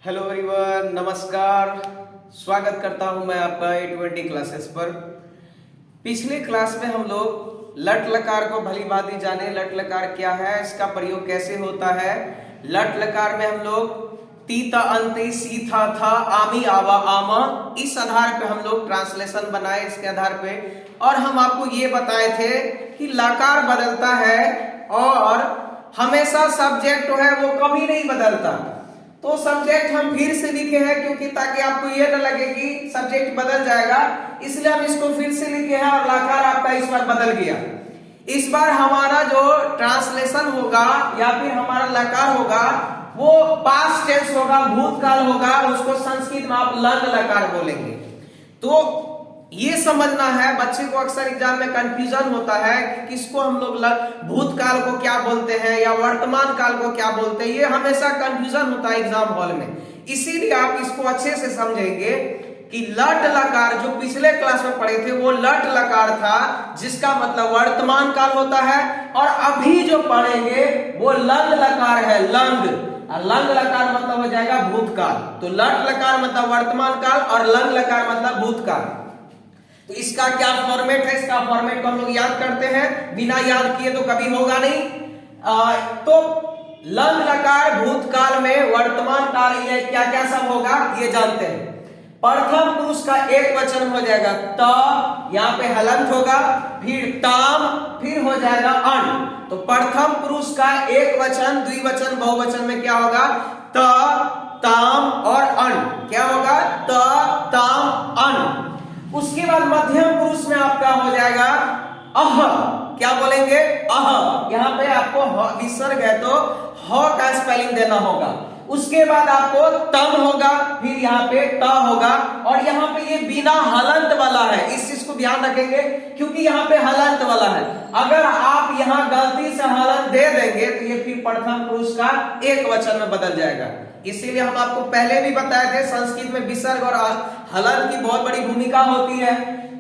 Hello everyone, नमस्कार। स्वागत करता हूं मैं आपका A20 क्लासेस पर। पिछले क्लास में हम लोग लट लकार को भली भांति जाने। लट लकार क्या है, इसका प्रयोग कैसे होता है। लट लकार में हम लोग तीता अंति सीथा था आमी आवा आमा, इस आधार पे हम लोग ट्रांसलेशन बनाए इसके आधार पे। और हम आपको ये बताए थे कि लकार बदलता है और हमेशा सब्जेक्ट है वो कभी नहीं बदलता। तो सब्जेक्ट हम फिर से लिखे हैं क्योंकि ताकि आपको ये न लगे कि सब्जेक्ट बदल जाएगा, इसलिए हम इसको फिर से लिखे हैं और लकार आपका इस बार बदल गया। इस बार हमारा जो ट्रांसलेशन होगा या फिर हमारा लकार होगा वो पास्ट टेंस होगा, भूतकाल होगा। उसको संस्कृत में आप लंग लकार बोलेंगे। तो ये समझना है, बच्चे को अक्सर एग्जाम में कंफ्यूजन होता है कि किसको हम लोग भूतकाल को क्या बोलते हैं या वर्तमान काल को क्या बोलते हैं। ये हमेशा कंफ्यूजन होता है एग्जाम हॉल में। इसीलिए आप इसको अच्छे से समझेंगे कि लट लकार जो पिछले क्लास में पढ़े थे वो लट लकार था, जिसका मतलब वर्तमान काल होता है। और अभी जो पढ़ेंगे वो लंग लकार है। लंग लकार मतलब हो जाएगा भूतकाल। तो लट लकार मतलब वर्तमान काल और लंग लकार मतलब भूतकाल। तो इसका क्या फॉर्मेट है, इसका फॉर्मेट को हम लोग याद करते हैं, बिना याद किए तो कभी होगा नहीं। तो लंग लकार भूतकाल में वर्तमान काल ये क्या क्या सब होगा ये जानते हैं। प्रथम पुरुष का एक वचन हो जाएगा त, यहाँ पे हलंत होगा, फिर ताम, फिर हो जाएगा अन। तो प्रथम पुरुष का एक वचन, द्विवचन, बहुवचन में क्या होगा त, ताम और अन। क्या होगा त, ताम, अन। उसके बाद मध्यम पुरुष में आपका हो जाएगा अह। क्या बोलेंगे अह। यहाँ पे आपको विसर्ग है तो ह का स्पेलिंग देना होगा। उसके बाद आपको तम होगा, फिर यहाँ पे त होगा। और यहाँ पे ये बिना हलंत वाला है, इस चीज को ध्यान रखेंगे क्योंकि यहाँ पे हलंत वाला है। अगर आप यहाँ गलती से हलंत दे देंगे तो ये फिर प्रथम पुरुष का एक वचन में बदल जाएगा। इसीलिए हम आपको पहले भी बताए थे संस्कृत में विसर्ग और हलंत की बहुत बड़ी भूमिका होती है।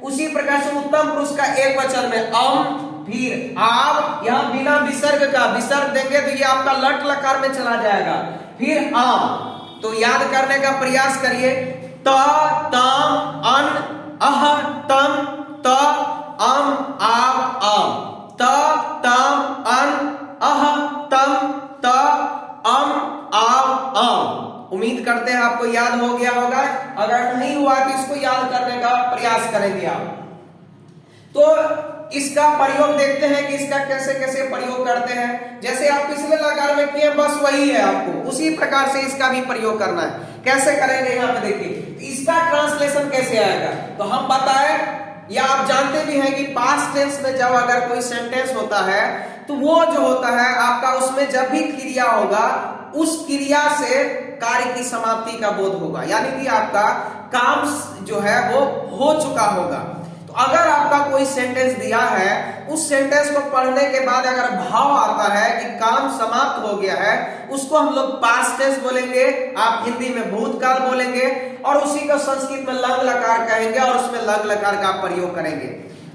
उसी प्रकार से उत्तम पुरुष का एक वचन में अम, फिर आप, यहाँ बिना विसर्ग का विसर्ग देंगे तो ये आपका लट लकार में चला जाएगा। फिर आम। तो याद करने का प्रयास करिए। त, तम, अन, अह, तम, त, अम, आव, आम। त, तम, अन, अह, तम, त, अम, आव, आम। उम्मीद करते हैं आपको याद हो गया होगा। अगर नहीं हुआ तो इसको याद करने का प्रयास करेंगे आप। तो इसका प्रयोग देखते हैं कि इसका कैसे कैसे प्रयोग करते हैं। जैसे आप पिछले लकार में किए बस वही है, आपको उसी प्रकार से इसका भी प्रयोग करना है। कैसे करेंगे यहाँ पे देखिए। इसका ट्रांसलेशन कैसे आएगा तो हम बताए, या आप जानते भी हैं कि पास्ट टेंस में जब अगर कोई सेंटेंस होता है तो वो जो होता है आपका, उसमें जब भी क्रिया होगा उस क्रिया से कार्य की समाप्ति का बोध होगा, यानी कि आपका काम जो है वो हो चुका होगा। तो अगर आपका कोई सेंटेंस दिया है, उस सेंटेंस को पढ़ने के बाद अगर भाव आता है कि काम समाप्त हो गया है, उसको हम लोग पास्ट टेंस बोलेंगे, आप हिंदी में भूतकाल बोलेंगे, और उसी को संस्कृत में लंग लकार कहेंगे और उसमें लंग लकार का प्रयोग करेंगे।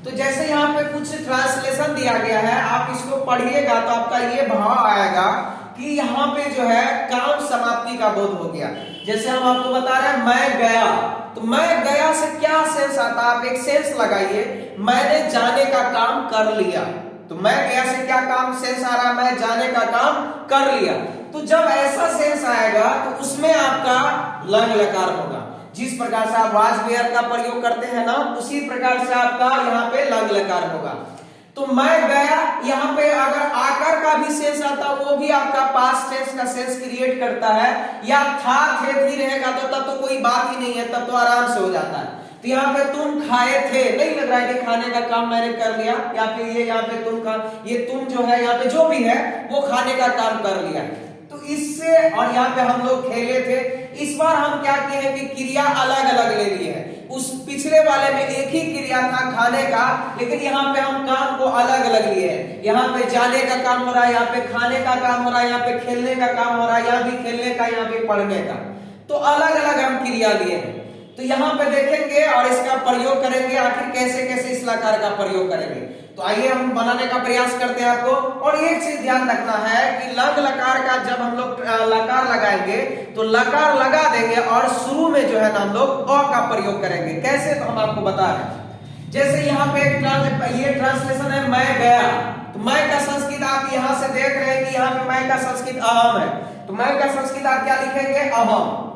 तो जैसे यहाँ पे कुछ ट्रांसलेशन दिया गया है, आप इसको पढ़िएगा तो आपका ये भाव आएगा कि यहाँ पे जो है काम समाप्ति का बोध हो गया। जैसे हम आपको बता रहे हैं मैं गया, तो मैं गया से क्या सेंस आता है, आप एक सेंस लगाइए। मैंने जाने का काम कर लिया। तो मैं गया से क्या काम सेंस आ रहा है, मैं जाने का काम कर लिया। तो जब ऐसा सेंस आएगा तो उसमें आपका लंग लकार होगा। जिस प्रकार से आप वाज वेयर का प्रयोग करते हैं ना, उसी प्रकार से आपका यहाँ पे लंग लकार होगा। तो मैं गया, यहाँ पे अगर आकर का भी सेंस आता वो भी आपका पास्ट टेंस का सेंस क्रिएट करता है। या था थे भी रहेगा तो तब तो कोई बात ही नहीं है, तब तो आराम से हो जाता है। तो यहाँ पे तुम खाए थे, नहीं लग रहा है कि खाने का काम मैंने कर लिया, या फिर ये यहाँ पे तुम का, ये तुम जो है यहाँ पे जो भी है वो खाने का काम कर लिया। तो इससे, और यहाँ पे हम लोग खेले थे। इस बार हम क्या किए हैं कि क्रिया अलग अलग ले लिए हैं। उस पिछले वाले में एक ही क्रिया था खाने का, लेकिन यहाँ पे हम काम को अलग अलग लिए हैं। यहाँ पे जाने का काम हो रहा है, यहाँ पे खाने का काम हो रहा है, यहाँ पे खेलने का काम हो रहा है, यहाँ भी खेलने का, यहाँ पे पढ़ने का। तो अलग अलग हम क्रिया लिए हैं। तो यहाँ पे देखेंगे और इसका प्रयोग करेंगे, आखिर कैसे कैसे इस लकार का प्रयोग करेंगे। तो आइए हम बनाने का प्रयास करते हैं आपको। और एक चीज ध्यान रखना है कि लंग लकार का जब हम लोग लकार लगाएंगे तो लकार लगा देंगे और शुरू में जो है ना हम लोग अ का प्रयोग करेंगे। कैसे, तो हम आपको बता रहे हैं। जैसे यहाँ पे ये ट्रांसलेशन है मैं गया, तो मैं का संस्कृत आप यहाँ से देख रहे हैं कि यहाँ पे मैं का संस्कृत अहम है, तो मैं का संस्कृत आप क्या लिखेंगे, अहम।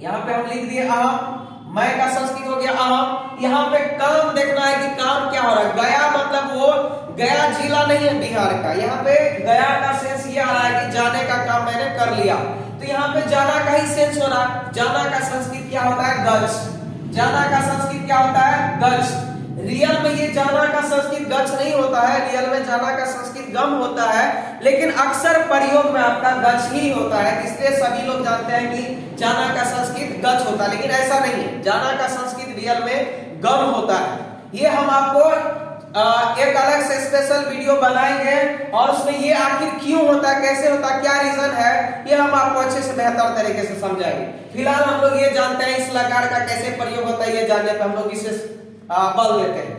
यहाँ पे हम लिख दिए अहम, मैं का संस्कृत हो गया अहम। यहाँ पे काम देखना है कि काम क्या हो रहा है। गया मतलब वो गया जिला नहीं है बिहार का, यहाँ पे गया का सेंस ये आ रहा है कि जाने का काम मैंने कर लिया, तो यहाँ पे जाना का ही सेंस हो रहा है। जाना का संस्कृत क्या होता है, गच्छ। जाना का संस्कृत क्या होता है, गच्छ। रियल में ये जाना का संस्कृत गच्छ नहीं होता है, रियल में जाना का संस्कृत गम होता है, लेकिन अक्सर प्रयोग में आपका गच्छ ही होता है। इसलिए सभी लोग जानते हैं कि जाना का संस्कृत गच्छ होता है, लेकिन ऐसा नहीं है। जाना का संस्कृत रियल में गम होता है। ये हम आपको एक अलग से स्पेशल वीडियो बनाएंगे और उसमें ये आखिर क्यों होता है, कैसे होता है, क्या रीजन है, ये हम आपको अच्छे से बेहतर तरीके से समझाएंगे। फिलहाल हम लोग ये जानते हैं इस लकार का कैसे प्रयोग होता है, ये जानने पर हम लोग इसे बल लेते हैं।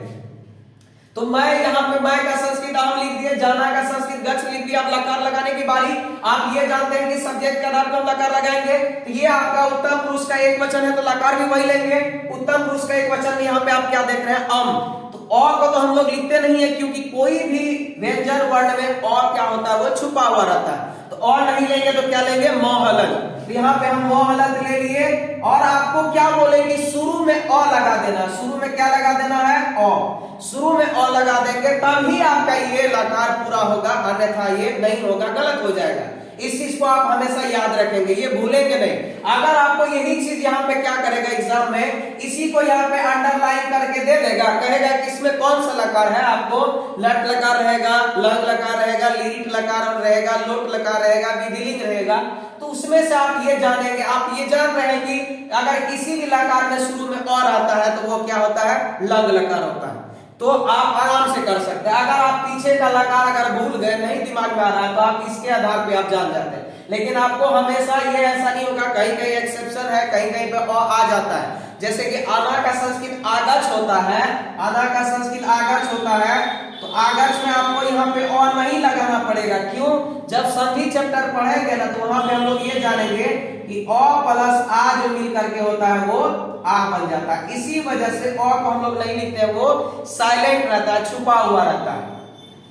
तो मैं यहाँ पे मैं का संस्कृत आप लिख दिए, जाना का संस्कृत गच्छ लिख दिया। अब लकार लगाने की बारी, आप ये जानते हैं कि सब्जेक्ट का नाम हम लकार लगाएंगे, तो ये आपका उत्तम पुरुष का एक वचन है, तो लकार भी वही लेंगे। उत्तम पुरुष का एक वचन में यहाँ पे आप क्या देख रहे हैं, अम। तो अ को तो हम लोग लिखते नहीं है, क्योंकि कोई भी व्यंजन वर्ण में अ क्या होता है, वो छुपा हुआ रहता है। तो अ नहीं लेंगे तो क्या लेंगे, म हलंत। तो यहाँ पे हम म हलंत ले लिए और आपको क्या बोलेंगे, शुरू में अ लगा देना। शुरू में क्या लगा देना है, अ। शुरू में अ लगा देंगे तभी आपका ये लकार पूरा होगा, अन्यथा ये नहीं होगा, गलत हो जाएगा। इस चीज को आप हमेशा याद रखेंगे, ये भूलेंगे नहीं। अगर आपको यही चीज यहाँ पे क्या करेगा एग्जाम में, इसी को यहाँ पे अंडरलाइन करके दे देगा, कहेगा कि इसमें कौन सा लकार है, आपको लट लकार रहेगा, लंग लकार रहेगा, लिरिट लकार रहेगा, लोट लकार रहेगा, विधिलिंग रहेगा, तो उसमें से आप ये जानेंगे। आप ये जान रहे हैं कि अगर किसी भी लकार में शुरू में और आता है तो वो क्या होता है, लंग लकार होता है। तो आप आराम से कर सकते हैं। अगर आप पीछे का लकार अगर भूल गए, नहीं दिमाग में आ रहा है, तो आप इसके आधार पे आप जान जाते हैं। लेकिन आपको हमेशा ये ऐसा नहीं होगा, कहीं कहीं एक्सेप्शन है, कहीं कहीं पे आ जाता है। जैसे कि आना का संस्कृत आगच होता है, आना का संस्कृत आगच होता है, तो आगच में आपको यहाँ पे और नहीं लगाना पड़ेगा। क्यों, जब संधि चैप्टर पढ़ेंगे ना, तो वहां पे हम लोग ये जानेंगे कि अ प्लस आ जो मिल करके होता है वो आ बन जाता है। इसी वजह से अ को हम लोग नहीं लिखते हैं, वो साइलेंट रहता है, छुपा हुआ रहता है।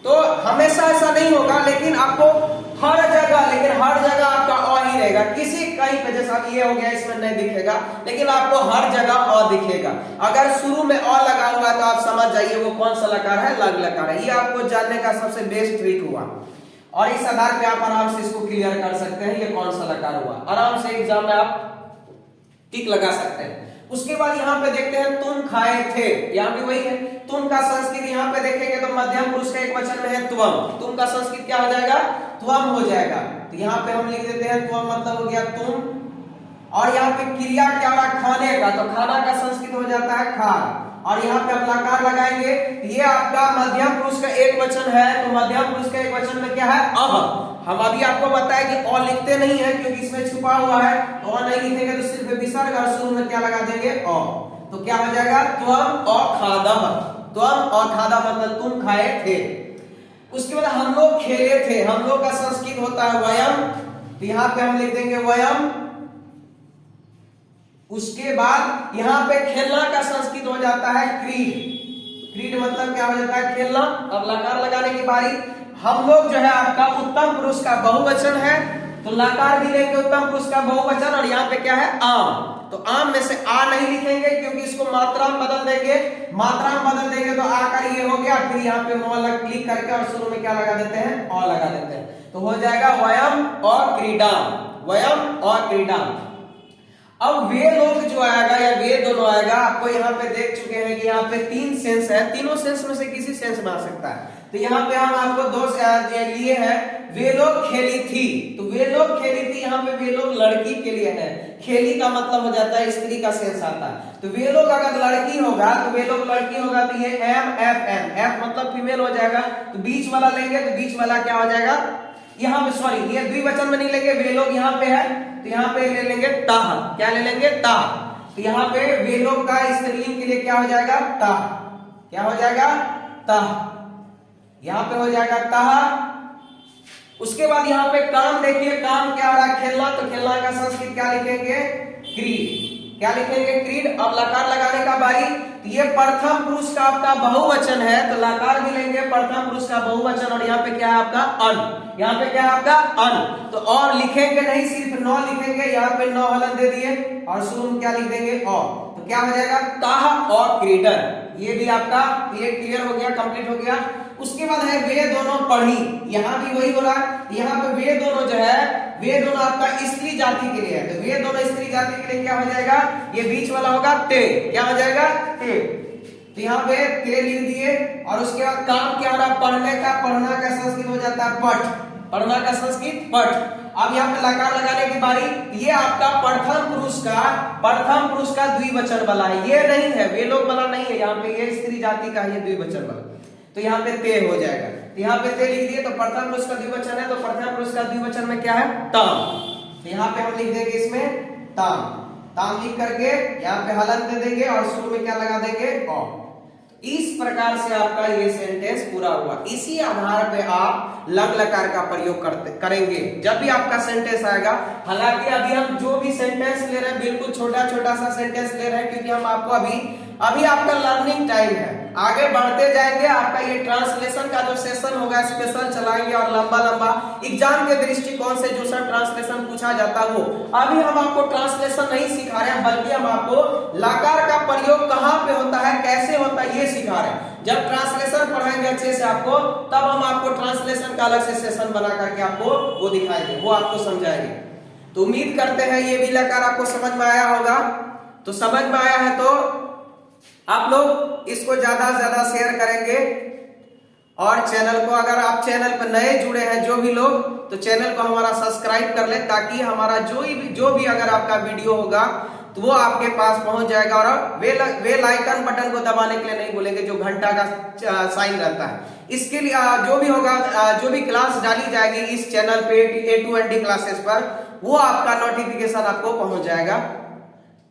तो हमेशा ऐसा नहीं होगा, लेकिन आपको हर जगह, लेकिन हर जगह आपका अ ही रहेगा। किसी कहीं पे जैसा ये हो गया इसमें नहीं दिखेगा, लेकिन आपको हर जगह अ दिखेगा। अगर शुरू में अ लगा हुआ है तो आप समझ जाइए वो कौन सा लकार है, लंग लकार है। ये आपको जानने का सबसे बेस्ट ट्रिक हुआ और इस आधार पे आप आराम से इसको क्लियर कर सकते हैं, ये कौन सा लकार हुआ। आराम से एग्जाम में आप टिक लगा सकते हैं। उसके बाद यहाँ पे देखते हैं तुम खाए थे, यहाँ भी वही है। तुम का संस्कृत यहाँ पे देखेंगे तो मध्यम पुरुष का एक वचन में है त्वम। तुम का संस्कृत क्या हो जाएगा, त्वम हो जाएगा। तो यहाँ पे हम लिख देते हैं त्वम मतलब हो गया तुम। और यहाँ पे क्रिया क्या हो रहा है, खाने का, तो खाना का संस्कृत हो जाता है खा। और यहाँ पे आप लकार लगाएंगे, ये आपका मध्यम पुरुष का एक वचन है, तो मध्यम पुरुष का एक वचन में क्या है, अह। हम अभी आपको बताया कि अ लिखते नहीं है क्योंकि इसमें छुपा हुआ है, तो अ नहीं लिखेंगे तो सिर्फ विसर्ग और शुरू में क्या लगा देंगे, अ। तो क्या हो जाएगा, त्वम अखादः। त्वम अखादः मतलब तुम खाए थे। उसके बाद हम लोग खेले थे, हम लोग का संस्कृत होता है वयम, तो यहाँ पे हम लिख देंगे वयम। उसके बाद यहाँ पे खेलना का संस्कृत हो जाता है क्रीड। क्रीड मतलब क्या हो जाता है, खेलना। अब लकार लगाने की बारी, हम लोग जो है आपका उत्तम पुरुष का बहुवचन है, तो लकार भी लेंगे उत्तम पुरुष का बहुवचन। और यहाँ पे क्या है, आम। तो आम में से आ नहीं लिखेंगे क्योंकि इसको मात्रा में बदल देंगे। मात्रा में बदल देंगे तो आकर ये हो गया, फिर यहाँ पे म क्लिक करके और शुरू में क्या लगा देते हैं, अ लगा देते हैं, तो हो जाएगा वयम और क्रीडा। वयम और क्रीडा। अब वे लोग जो आएगा या वे दोनों आएगा, आपको यहाँ पे देख चुके हैं कि यहाँ पे तीन सेंस है, तीनों सेंस में से किसी सेंस में आ सकता है। तो यहाँ पे हम आपको दो लिए हैं, वे लोग खेली थी, तो वे लोग खेली थी, यहाँ पे वे लोग लड़की के लिए है। खेली का मतलब हो जाता है स्त्री का सेंस आता है, तो वे लोग अगर लड़की होगा तो वे लोग लड़की होगा, तो ये एम एफ एन, एफ मतलब फीमेल हो जाएगा, तो बीच वाला लेंगे तो बीच वाला क्या हो जाएगा, यहाँ पे सॉरी ये द्विवचन में नहीं लेंगे, वे लोग यहाँ पे है तो यहाँ पे ले लेंगे ताह। क्या ले लेंगे, ताह। तो यहाँ पे वे लोग का स्त्रीलिंग के लिए क्या हो जाएगा? ता। क्या हो जाएगा? ता। यहाँ पे हो जाएगा ता। उसके बाद यहाँ पे काम देखिए, काम क्या आ रहा है? खेलना। तो खेलना का संस्कृत क्या लिखेंगे? क्रीड। क्या लिखेंगे? क्रीड। अब लकार लगाने का बारी। ये प्रथम पुरुष का आपका बहुवचन है, तो लकार भी लेंगे प्रथम पुरुष का बहुवचन। और यहाँ पे क्या है आपका? अन। यहाँ पे क्या है आपका? अन। तो और लिखेंगे नहीं, सिर्फ नौ लिखेंगे। यहाँ पे नौ हलन दे दिए और शुरू में क्या लिख देंगे? और। तो क्या हो जाएगा? ताह और क्रीडन। ये भी आपका क्लियर हो गया, कंप्लीट हो गया। उसके बाद है वे दोनों पढ़ी। यहां भी वही हो रहा है। यहाँ पे वे दोनों जो है, वे दोनों आपका स्त्री जाति के लिए है। तो वे दोनों स्त्री जाति के लिए क्या हो जाएगा? ये बीच वाला होगा ते। क्या हो जाएगा? ते। तो यहाँ पे ते लिख दिए। और उसके बाद काम क्या हो रहा? पढ़ने का। पढ़ना का संस्कृत हो जाता है पठ। पढ़ना का संस्कृत पठ। अब यहाँ पे लकार लगाने की बारी। ये आपका प्रथम पुरुष का द्विवचन वाला है, ये नहीं है वे लोग वाला नहीं है। यहाँ पे ये स्त्री जाति का है, द्विवचन वाला। तो यहाँ पे ते हो जाएगा। तो यहाँ पे ते लिख दिए। तो प्रथम पुरुष का द्विवचन है, तो प्रथम पुरुष का द्विवचन में क्या है? ताम। तो यहाँ पे हम लिख देंगे इसमें ताम। ताम लिख करके यहाँ पे हलन दे देंगे और शुरू में क्या लगा देंगे? और। इस प्रकार से आपका ये सेंटेंस पूरा हुआ। इसी आधार पे आप लंग लकार का प्रयोग करेंगे जब भी आपका सेंटेंस आएगा। हालांकि अभी हम जो भी सेंटेंस ले रहे हैं बिल्कुल छोटा छोटा सा सेंटेंस ले रहे हैं, क्योंकि हम आपको अभी आपका लर्निंग टाइम है। आगे बढ़ते जाएंगे, आपका ये ट्रांसलेशन का जो सेशन होगा स्पेशल चलाएंगे और लंबा लंबा एग्जाम के दृष्टिकोण से जो सब ट्रांसलेशन पूछा जाता है वो। अभी हम आपको ट्रांसलेशन नहीं सिखा रहे हैं, बल्कि हम आपको लकार का प्रयोग कहाँ पे होता है, कैसे होता है, ये सिखा रहे हैं। जब ट्रांसलेशन पढ़ाएंगे अच्छे से आपको, तब हम आपको ट्रांसलेशन का अलग से सेशन बना करके आपको वो दिखाएंगे, वो आपको समझाएंगे। तो उम्मीद करते हैं ये भी लकार आपको समझ में आया होगा। तो समझ में आया है तो आप लोग इसको ज्यादा से ज्यादा शेयर करेंगे। और चैनल को, अगर आप चैनल पर नए जुड़े हैं जो भी लोग, तो चैनल को हमारा सब्सक्राइब कर लें, ताकि हमारा जो भी अगर आपका वीडियो होगा तो वो आपके पास पहुंच जाएगा। और बेल आइकन बटन को दबाने के लिए नहीं बोलेंगे, जो घंटा का साइन रहता है। इसके लिए जो भी होगा, जो भी क्लास डाली जाएगी इस चैनल पे A2ND क्लासेस पर, वो आपका नोटिफिकेशन आपको पहुंच जाएगा।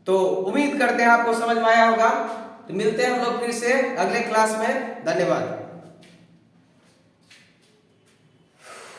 तो उम्मीद करते हैं आपको समझ में आया होगा। तो मिलते हैं हम लोग फिर से अगले क्लास में। धन्यवाद।